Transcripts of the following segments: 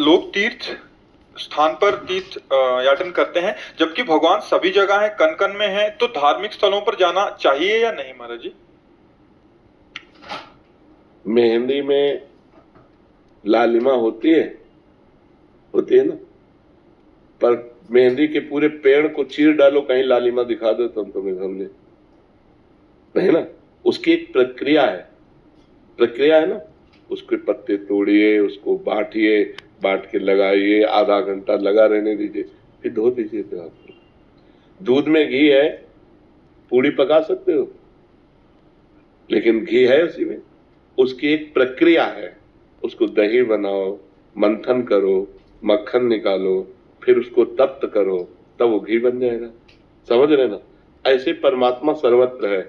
लोग तीर्थ स्थान पर तीर्थ याटन करते हैं, जबकि भगवान सभी जगह है, कन कन में है, तो धार्मिक स्थलों पर जाना चाहिए या नहीं महाराज जी? मेहंदी में लालिमा होती है ना, पर मेहंदी के पूरे पेड़ को चीर डालो, कहीं लालिमा दिखा दो तो तुम्हें सामने नहीं ना। उसकी एक प्रक्रिया है ना। उसके पत्ते तोड़िए, उसको बांटिए, बांट के लगाइए, आधा घंटा लगा रहने दीजिए, फिर धो दीजिए। तो आप दूध में घी है, पूड़ी पका सकते हो, लेकिन घी है उसी में। उसकी एक प्रक्रिया है, उसको दही बनाओ, मंथन करो, मक्खन निकालो, फिर उसको तप्त करो, तब वो घी बन जाएगा। समझ रहे ना? ऐसे परमात्मा सर्वत्र है।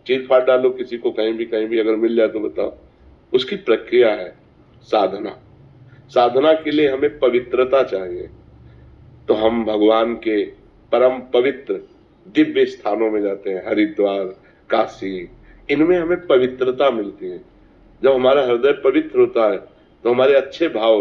चीर फाड़ डालो किसी को, कहीं भी अगर मिल जाए तो बताओ। उसकी प्रक्रिया है साधना के लिए हमें पवित्रता चाहिए। तो हम भगवान के परम पवित्र दिव्य स्थानों में जाते हैं, हरिद्वार, काशी, इनमें हमें पवित्रता मिलती है। जब हमारा हृदय पवित्र होता है तो हमारे अच्छे भाव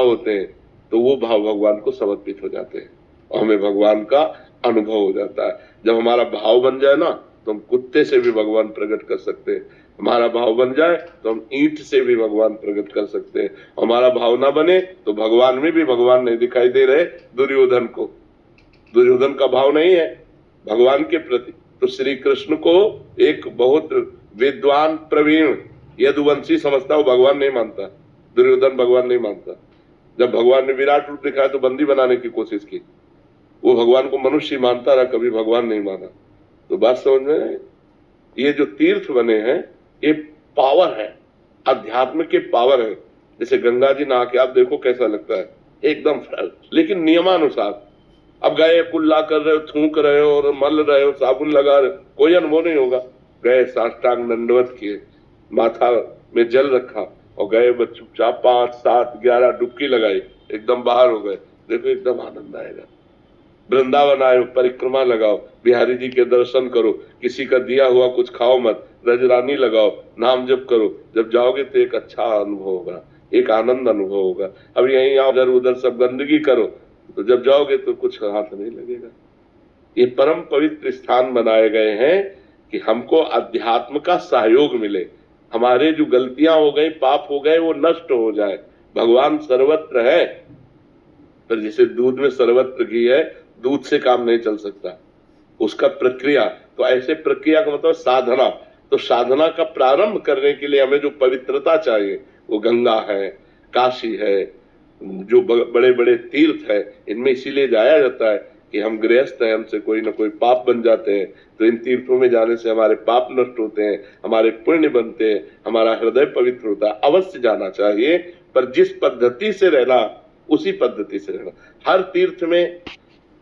होते हैं, तो वो भाव भगवान को समर्पित हो जाते हैं और हमें भगवान का अनुभव हो जाता है। जब हमारा भाव बन जाए ना, तो हम कुत्ते से भी भगवान प्रकट कर सकते हैं। हमारा भाव बन जाए तो हम ईंट से भी भगवान प्रकट कर सकते हैं। हमारा भाव ना बने तो भगवान में भी भगवान नहीं दिखाई दे रहे। दुर्योधन का भाव नहीं है भगवान के प्रति, तो श्री कृष्ण को एक बहुत विद्वान प्रवीण यदुवंशी समझता, वो भगवान नहीं मानता। दुर्योधन भगवान नहीं मानता। जब भगवान ने विराट रूप दिखाया तो बंदी बनाने की कोशिश की, वो भगवान को मनुष्य मानता रहा, कभी भगवान नहीं माना। तो बात समझ में? ये जो तीर्थ बने हैं ये पावर है, अध्यात्म के पावर है। जैसे गंगा जी नहा के आप देखो कैसा लगता है, एकदम फ्रेश, लेकिन नियमानुसार। अब गए कुल्ला कर रहे हो, थूक रहे हो और मल रहे हो, साबुन लगा रहे हो, कोई अनुभव नहीं होगा। गए साष्टांग दंडवत किए, माथा में जल रखा और गए चुपचाप 5, 7, 11 डुबकी लगाई, एकदम बाहर हो गए। देखो एकदम आनंद आएगा। वृंदावन आए, परिक्रमा लगाओ, बिहारी जी के दर्शन करो, किसी का दिया हुआ कुछ खाओ मत, रजरानी लगाओ, नाम जप करो। जब जाओगे तो एक अच्छा अनुभव होगा, एक आनंद अनुभव होगा। अब यहीं आओ, इधर उधर सब गंदगी करो, तो जब जाओगे तो कुछ हाथ नहीं लगेगा। ये परम पवित्र स्थान बनाए गए हैं कि हमको अध्यात्म का सहयोग मिले, हमारे जो गलतियां हो गई, पाप हो गए, वो नष्ट हो जाए। भगवान सर्वत्र है, पर जैसे दूध में सर्वत्र घी है, दूध से काम नहीं चल सकता, उसका प्रक्रिया। तो ऐसे प्रक्रिया का मतलब साधना। तो साधना का प्रारंभ करने के लिए हमें जो पवित्रता चाहिए, वो गंगा है, काशी है, जो बड़े बड़े तीर्थ है, इनमें इसीलिए जाया जाता है कि हम गृहस्थ हैं, हमसे कोई ना कोई पाप बन जाते हैं। तो इन तीर्थों में जाने से हमारे पाप नष्ट होते हैं, हमारे पुण्य बनते हैं, हमारा हृदय पवित्र होता है। अवश्य जाना चाहिए, पर जिस पद्धति से रहना उसी पद्धति से रहना। हर तीर्थ में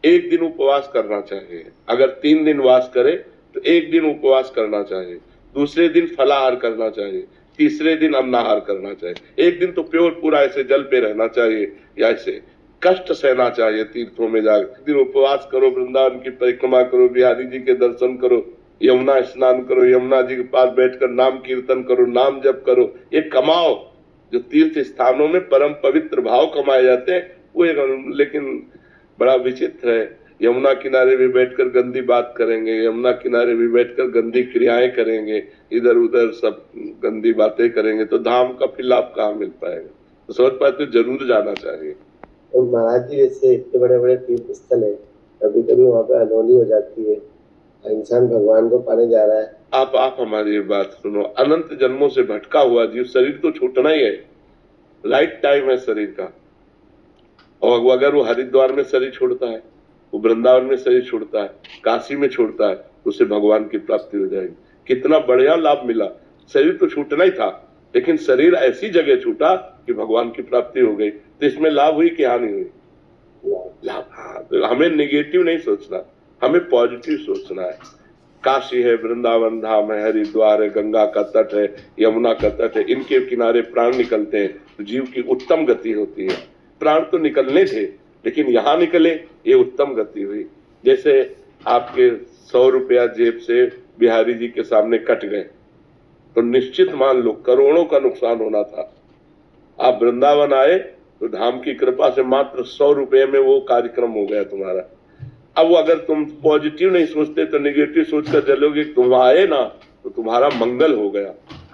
एक दिन उपवास करना चाहिए। अगर 3 दिन वास करे तो एक दिन उपवास करना चाहिए, दूसरे दिन फलाहार करना चाहिए, तीसरे दिन अन्नाहार करना चाहिए। एक दिन तो प्योर पूरा ऐसे जल पे रहना चाहिए, या ऐसे कष्ट सहना चाहिए तीर्थों में जाकर। दिन उपवास करो, वृंदावन की परिक्रमा करो, बिहारी जी के दर्शन करो, यमुना स्नान करो, यमुना जी के पास बैठकर नाम कीर्तन करो, नाम जप करो, ये कमाओ। जो तीर्थ स्थानों में परम पवित्र भाव कमाए जाते हैं वो एक, लेकिन बड़ा विचित्र है, यमुना किनारे भी बैठकर गंदी बात करेंगे, यमुना किनारे भी बैठकर गंदी क्रियाएं करेंगे, इधर उधर सब गंदी बातें करेंगे, तो धाम का फिर लाभ कहाँ मिल पाएगा? तो समझ पाते, जरूर जाना चाहिए। तो महाराज जी, जैसे इतने बड़े बड़े तीर्थ स्थल है, कभी कभी वहाँ पे अनहोनी हो जाती है, इंसान भगवान को पाने जा रहा है। आप हमारी बात सुनो, अनंत जन्मों से भटका हुआ जीव, शरीर तो छूटना ही है, राइट टाइम है शरीर का। और अगर वो हरिद्वार में शरीर छोड़ता है, वो वृंदावन में शरीर छोड़ता है, काशी में छोड़ता है, तो उसे भगवान की प्राप्ति हो जाएगी। कितना बढ़िया लाभ मिला। शरीर तो छूटना ही था, लेकिन शरीर ऐसी जगह छूटा कि भगवान की प्राप्ति हो गई। तो इसमें लाभ हुई कि हानि हुई? लाभ। हाँ, तो हमें नेगेटिव नहीं सोचना, हमें पॉजिटिव सोचना है। काशी है, वृंदावन धाम है, हरिद्वार है, गंगा का तट है, यमुना का तट है, इनके किनारे प्राण निकलते हैं तो जीव की उत्तम गति होती है। प्राण तो निकलने थे, लेकिन यहाँ निकले, ये उत्तम गति हुई। जैसे आपके 100 रुपया जेब से बिहारी जी के सामने कट गए, तो निश्चित मान लो करोड़ों का नुकसान होना था। आप वृंदावन आए तो धाम की कृपा से मात्र 100 रुपए में वो कार्यक्रम हो गया तुम्हारा। अब वो अगर तुम पॉजिटिव नहीं सोचते तो नेगेटिव सोचकर चलोगे, तुम आए ना तो तुम्हारा मंगल हो गया।